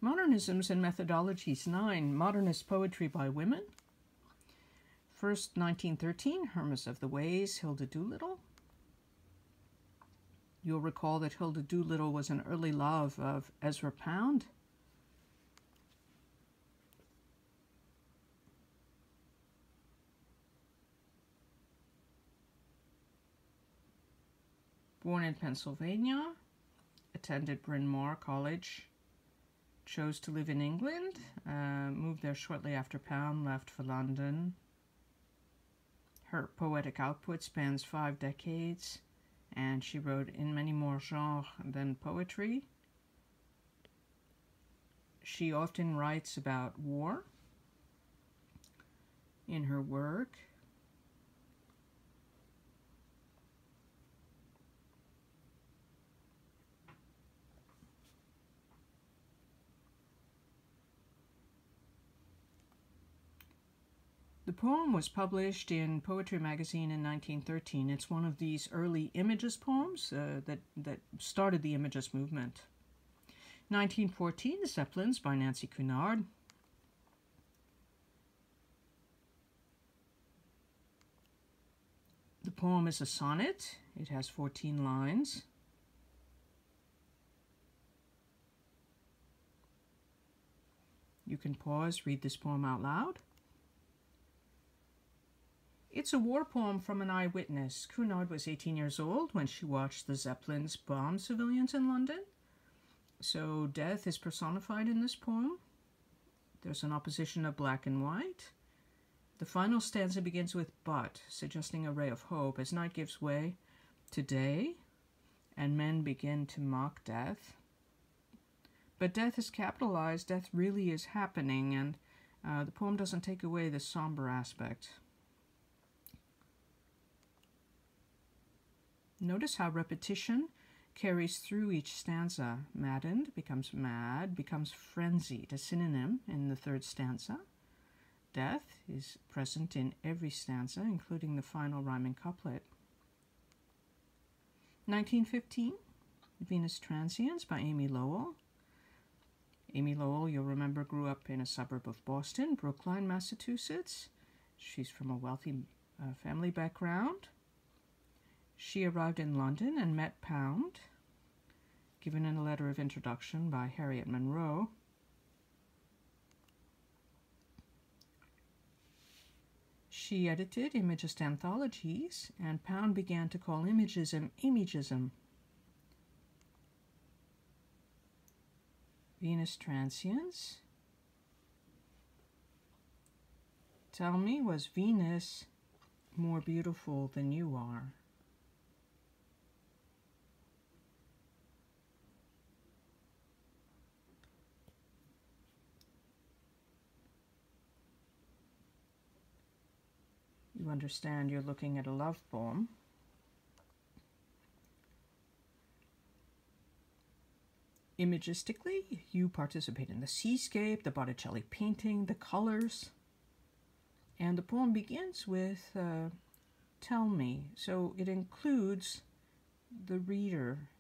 Modernisms and Methodologies 9. Modernist Poetry by Women. First, 1913, Hermes of the Ways, Hilda Doolittle. You'll recall that Hilda Doolittle was an early love of Ezra Pound. Born in Pennsylvania, attended Bryn Mawr College, chose to live in England, moved there shortly after Pound left for London. Her poetic output spans 5 decades, and she wrote in many more genres than poetry. She often writes about war in her work. The poem was published in Poetry Magazine in 1913. It's one of these early Imagist poems that started the Imagist movement. 1914, The Zeppelins by Nancy Cunard. The poem is a sonnet. It has 14 lines. You can pause, read this poem out loud. It's a war poem from an eyewitness. Cunard was 18 years old when she watched the Zeppelins bomb civilians in London. So death is personified in this poem. There's an opposition of black and white. The final stanza begins with "but," suggesting a ray of hope as night gives way to day and men begin to mock death. But death is capitalized. Death really is happening, and the poem doesn't take away the somber aspect. Notice how repetition carries through each stanza. Maddened becomes mad, becomes frenzied, a synonym in the 3rd stanza. Death is present in every stanza, including the final rhyming couplet. 1915, Venus Transients by Amy Lowell. Amy Lowell, you'll remember, grew up in a suburb of Boston, Brookline, Massachusetts. She's from a wealthy family background. She arrived in London and met Pound, given in a letter of introduction by Harriet Monroe. She edited Imagist anthologies, and Pound began to call Imagism Amygism. Venus Transients. Tell me, was Venus more beautiful than you are? You understand you're looking at a love poem. Imagistically, you participate in the seascape, the Botticelli painting, the colors. And the poem begins with "tell me," so it includes the reader.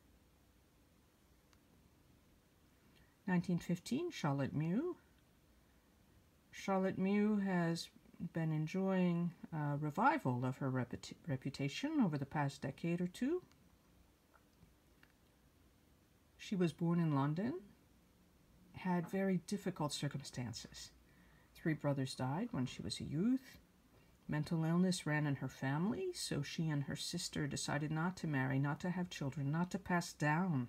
1915, Charlotte Mew. Charlotte Mew has been enjoying a revival of her reputation over the past decade or two. She was born in London, had very difficult circumstances. 3 brothers died when she was a youth. Mental illness ran in her family, so she and her sister decided not to marry, not to have children, not to pass down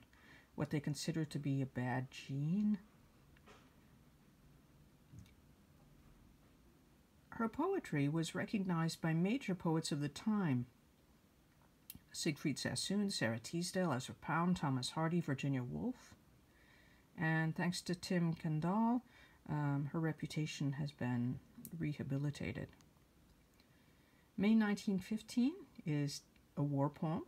what they considered to be a bad gene. Her poetry was recognized by major poets of the time. Siegfried Sassoon, Sarah Teasdale, Ezra Pound, Thomas Hardy, Virginia Woolf. And thanks to Tim Kendall, her reputation has been rehabilitated. May 1915 is a war poem.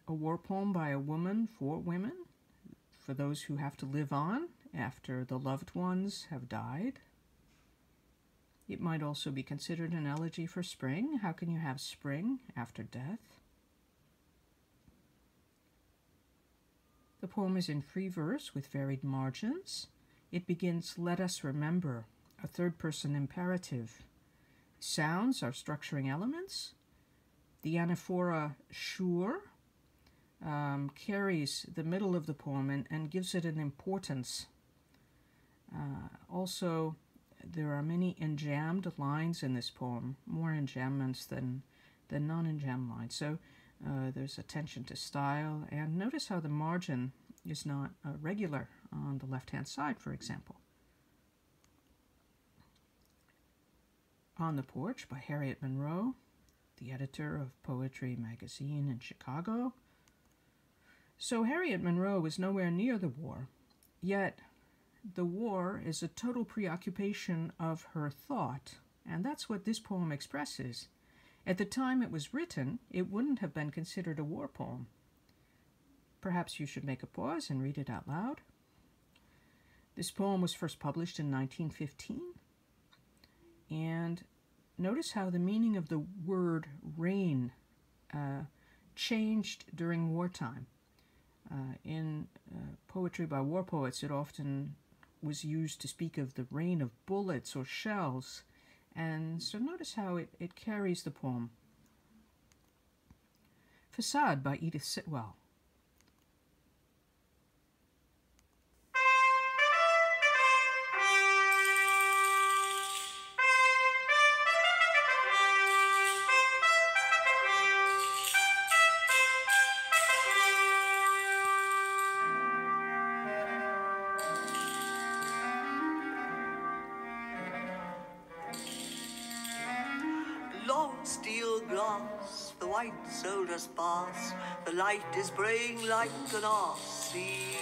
A war poem by a woman for women, for those who have to live on after the loved ones have died. It might also be considered an elegy for spring. How can you have spring after death? The poem is in free verse with varied margins. It begins, "Let us remember," a third-person imperative. Sounds are structuring elements. The anaphora "sure" carries the middle of the poem and gives it an importance. Also, there are many enjambed lines in this poem, more enjambments than non-enjambed lines. So there's attention to style, and notice how the margin is not regular on the left-hand side, for example. On the Porch by Harriet Monroe, the editor of Poetry magazine in Chicago. So Harriet Monroe was nowhere near the war, yet the war is a total preoccupation of her thought, and that's what this poem expresses. At the time it was written, it wouldn't have been considered a war poem. Perhaps you should make a pause and read it out loud. This poem was first published in 1915, and notice how the meaning of the word rain changed during wartime. In poetry by war poets, it often was used to speak of the rain of bullets or shells, and so notice how it carries the poem. Facade by Edith Sitwell. Long steel glass, the white soldiers pass, the light is braying like an arse. See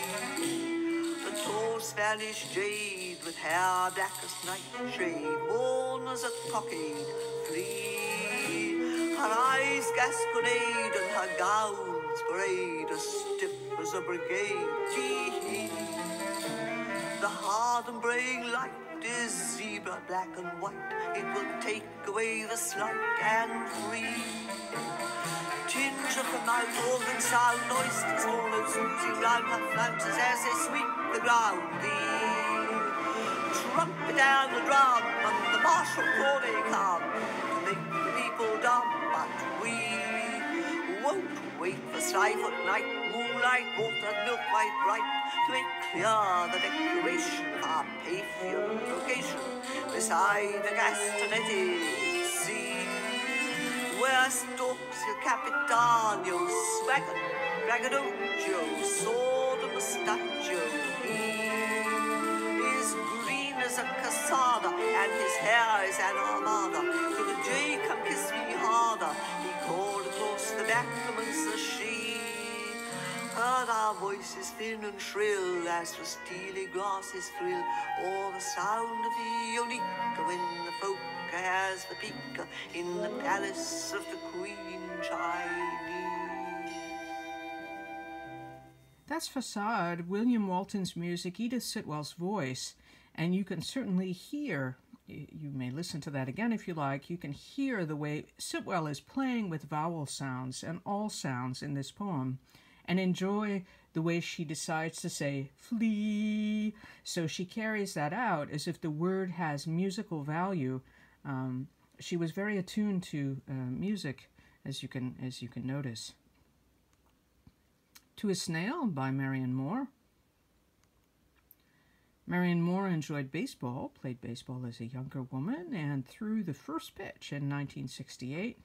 the tall Spanish jade with hair black as nightshade, worn as a cockade, flee. Her eyes gasconade and her gowns parade, as stiff as a brigade. Gee, the hard and braying light is zebra black and white. It will take away the slight and free. Tinge of the mouth, organ sound, oysters, small notes oozing round her flounces as they sweep the ground. The trumpet and the drum and the martial call they come to make the people dumb, but we won't wait for strife at night, moonlight, water, milk white bright, to make clear the declaration of our Paphian location beside the Castanetti Sea, where stalks Il Capitano, swagger, braggadocio, sword and mustachio. He is green as a cassada, and his hair is an armada. To the J, come kiss me harder, he called across the back amongst the she. Heard our voices thin and shrill as the steely grasses thrill, or the sound of the onika when the folk has the pika in the palace of the Queen Chinese. That's Facade, William Walton's music, Edith Sitwell's voice, and you can certainly hear, you may listen to that again if you like, you can hear the way Sitwell is playing with vowel sounds and all sounds in this poem, and enjoy the way she decides to say flee. So she carries that out as if the word has musical value. She was very attuned to music, as you can notice. To a Snail by Marion Moore. Marion Moore enjoyed baseball, played baseball as a younger woman, and threw the first pitch in 1968.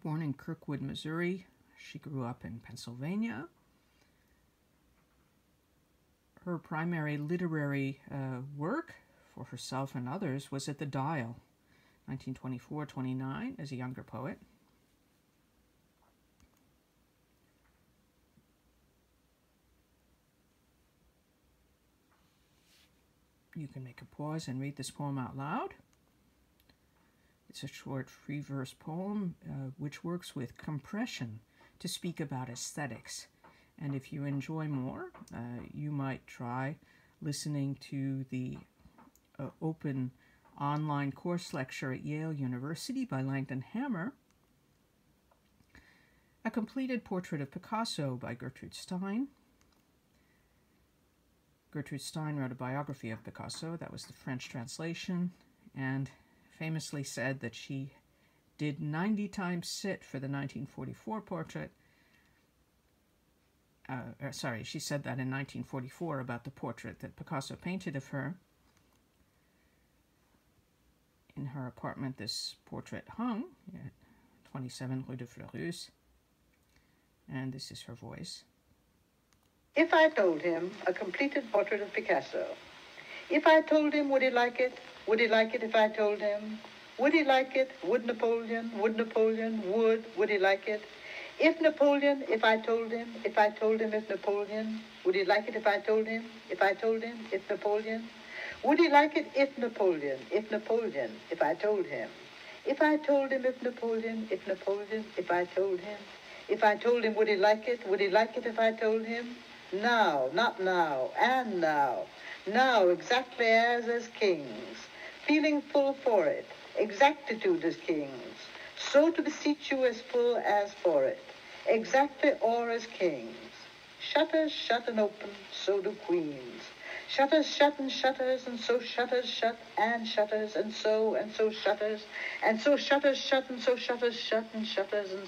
Born in Kirkwood, Missouri, she grew up in Pennsylvania. Her primary literary work for herself and others was at the Dial, 1924-29, as a younger poet. You can make a pause and read this poem out loud. It's a short free verse poem which works with compression to speak about aesthetics. And if you enjoy more, you might try listening to the open online course lecture at Yale University by Langdon Hammer A completed portrait of Picasso by Gertrude Stein. Gertrude Stein wrote a biography of Picasso. That was the French translation, and famously said that she did 90 times sit for the 1944 portrait. She said that in 1944 about the portrait that Picasso painted of her. In her apartment, this portrait hung at 27 Rue de Fleurus. And this is her voice. If I told him a completed portrait of Picasso, if I told him, would he like it? Would he like it if I told him? Would he like it? Would Napoleon? Would Napoleon? Would he like it? If Napoleon, if I told him if Napoleon, would he like it if I told him? If I told him, if Napoleon? Would he like it if Napoleon, if I told him? If I told him if Napoleon, if I told him? If I told him, would he like it? Would he like it if I told him? Now, not now, and now. Now, exactly as kings, feeling full for it, exactitude as kings, so to beseech you as full as for it, exactly or as kings. Shutters shut and open, so do queens. Shutters shut and shutters, and so shutters shut and shutters, and so shutters, and so shutters shut, and so shutters shut, and shutters, and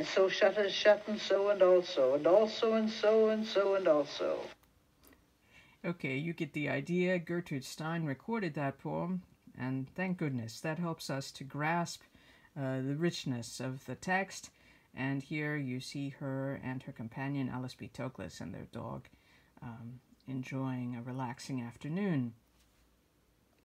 so shutters shut, and so, and also, and also, and so, and so, and also. Okay, you get the idea. Gertrude Stein recorded that poem, and thank goodness, that helps us to grasp the richness of the text. And here you see her and her companion Alice B. Toklas and their dog enjoying a relaxing afternoon.